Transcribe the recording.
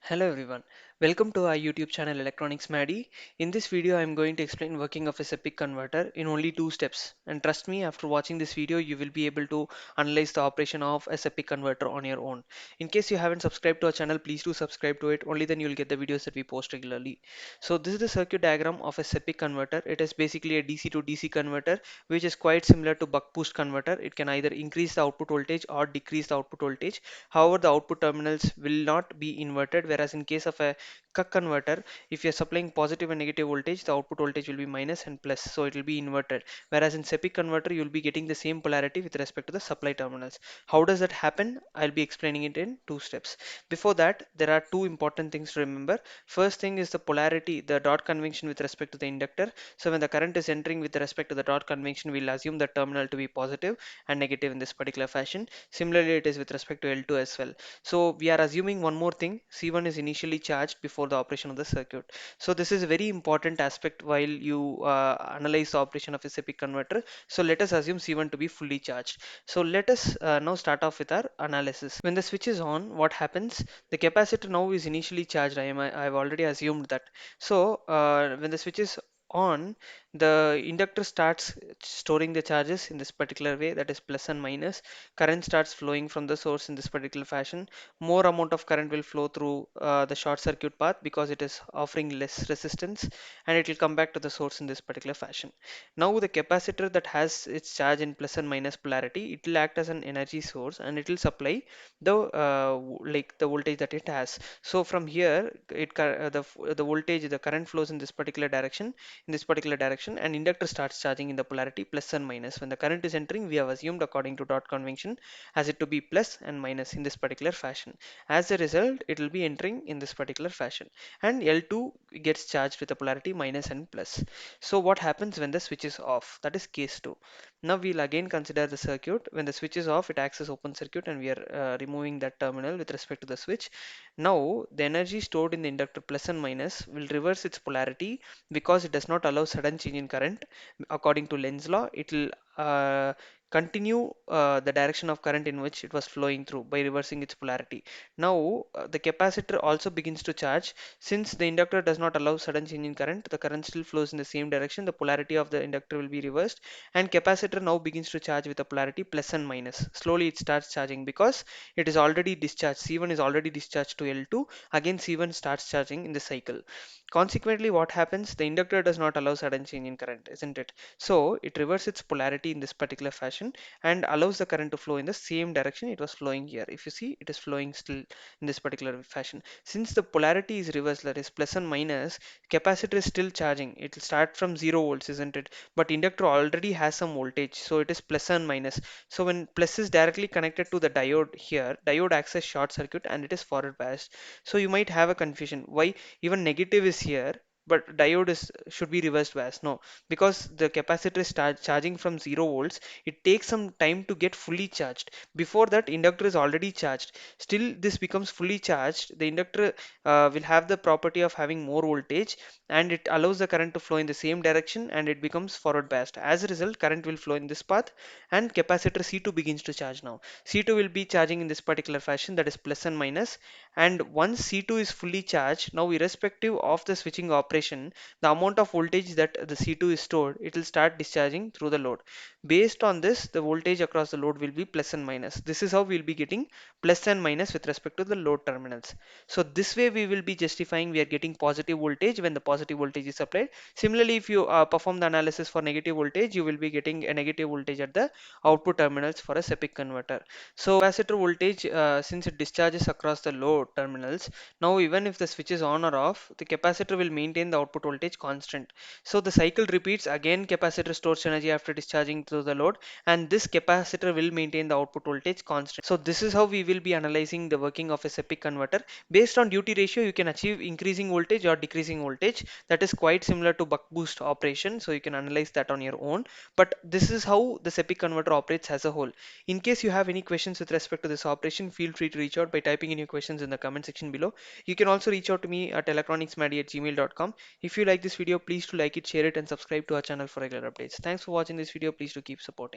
Hello everyone, welcome to our YouTube channel Electronics Maddie. In this video I am going to explain working of a SEPIC converter in only two steps, and trust me, after watching this video you will be able to analyze the operation of a SEPIC converter on your own. In case you haven't subscribed to our channel, please do subscribe to it, only then you will get the videos that we post regularly. So this is the circuit diagram of a SEPIC converter. It is basically a DC to DC converter which is quite similar to buck boost converter. It can either increase the output voltage or decrease the output voltage. However, the output terminals will not be inverted, whereas in case of a cuck converter, if you're supplying positive and negative voltage, the output voltage will be minus and plus, so it will be inverted. Whereas in SEPIC converter, you'll be getting the same polarity with respect to the supply terminals. How does that happen? I'll be explaining it in two steps. Before that, there are two important things to remember. First thing is the polarity, the dot convention with respect to the inductor. So when the current is entering with respect to the dot convention, we'll assume the terminal to be positive and negative in this particular fashion. Similarly, it is with respect to L2 as well. So we are assuming one more thing, C1 is initially charged before the operation of the circuit. So this is a very important aspect while you analyze the operation of a SEPIC converter. So let us assume C1 to be fully charged. So let us now start off with our analysis. When the switch is on, what happens? The capacitor now is initially charged. I've already assumed that. So when the switch is on, the inductor starts storing the charges in this particular way, that is plus and minus. Current starts flowing from the source in this particular fashion. More amount of current will flow through the short circuit path because it is offering less resistance, and it will come back to the source in this particular fashion. Now the capacitor that has its charge in plus and minus polarity, it will act as an energy source and it will supply the like the voltage that it has. So from here the voltage, the current flows in this particular direction, and inductor starts charging in the polarity plus and minus. When the current is entering, we have assumed according to dot convention as it to be plus and minus in this particular fashion. As a result, it will be entering in this particular fashion, and L2 gets charged with the polarity minus and plus. So what happens when the switch is off? That is case 2. Now we'll again consider the circuit. When the switch is off, it acts as open circuit, and we are removing that terminal with respect to the switch. Now the energy stored in the inductor plus and minus will reverse its polarity because it does not allow sudden change in current. According to Lenz's law, it will continue the direction of current in which it was flowing through by reversing its polarity. Now the capacitor also begins to charge. Since the inductor does not allow sudden change in current, the current still flows in the same direction. The polarity of the inductor will be reversed, and capacitor now begins to charge with a polarity plus and minus. Slowly it starts charging because it is already discharged. C1 is already discharged to L2. Again C1 starts charging in the cycle. Consequently, what happens? The inductor does not allow sudden change in current, isn't it? So it reverses its polarity in this particular fashion and allows the current to flow in the same direction it was flowing here. If you see, it is flowing still in this particular fashion. Since the polarity is reversed, that is plus and minus, capacitor is still charging. It will start from 0 volts, isn't it? But inductor already has some voltage, so it is plus and minus. So when plus is directly connected to the diode here, diode acts as short circuit and it is forward biased. So you might have a confusion. Why even negative is here, but diode is should be reversed bias? No, because the capacitor is charging from 0 volts. It takes some time to get fully charged. Before that, inductor is already charged. Still this becomes fully charged, the inductor will have the property of having more voltage, and it allows the current to flow in the same direction, and it becomes forward biased. As a result, current will flow in this path, and capacitor C2 begins to charge. Now C2 will be charging in this particular fashion, that is plus and minus. And once C2 is fully charged, now irrespective of the switching operation, the amount of voltage that the C2 is stored, it will start discharging through the load. Based on this, the voltage across the load will be plus and minus. This is how we will be getting plus and minus with respect to the load terminals. So this way we will be justifying we are getting positive voltage when the positive voltage is applied. Similarly, if you perform the analysis for negative voltage, you will be getting a negative voltage at the output terminals for a SEPIC converter. So capacitor voltage, since it discharges across the load terminals, now even if the switch is on or off, the capacitor will maintain the output voltage constant. So the cycle repeats again. Capacitor stores energy after discharging to the load, and this capacitor will maintain the output voltage constant. So this is how we will be analyzing the working of a SEPIC converter. Based on duty ratio, you can achieve increasing voltage or decreasing voltage. That is quite similar to buck boost operation, so you can analyze that on your own. But this is how the SEPIC converter operates as a whole. In case you have any questions with respect to this operation, feel free to reach out by typing in your questions in the comment section below. You can also reach out to me at electronicsmaddie@gmail.com. If you like this video, please do like it, share it, and subscribe to our channel for regular updates. Thanks for watching this video. Please do keep supporting.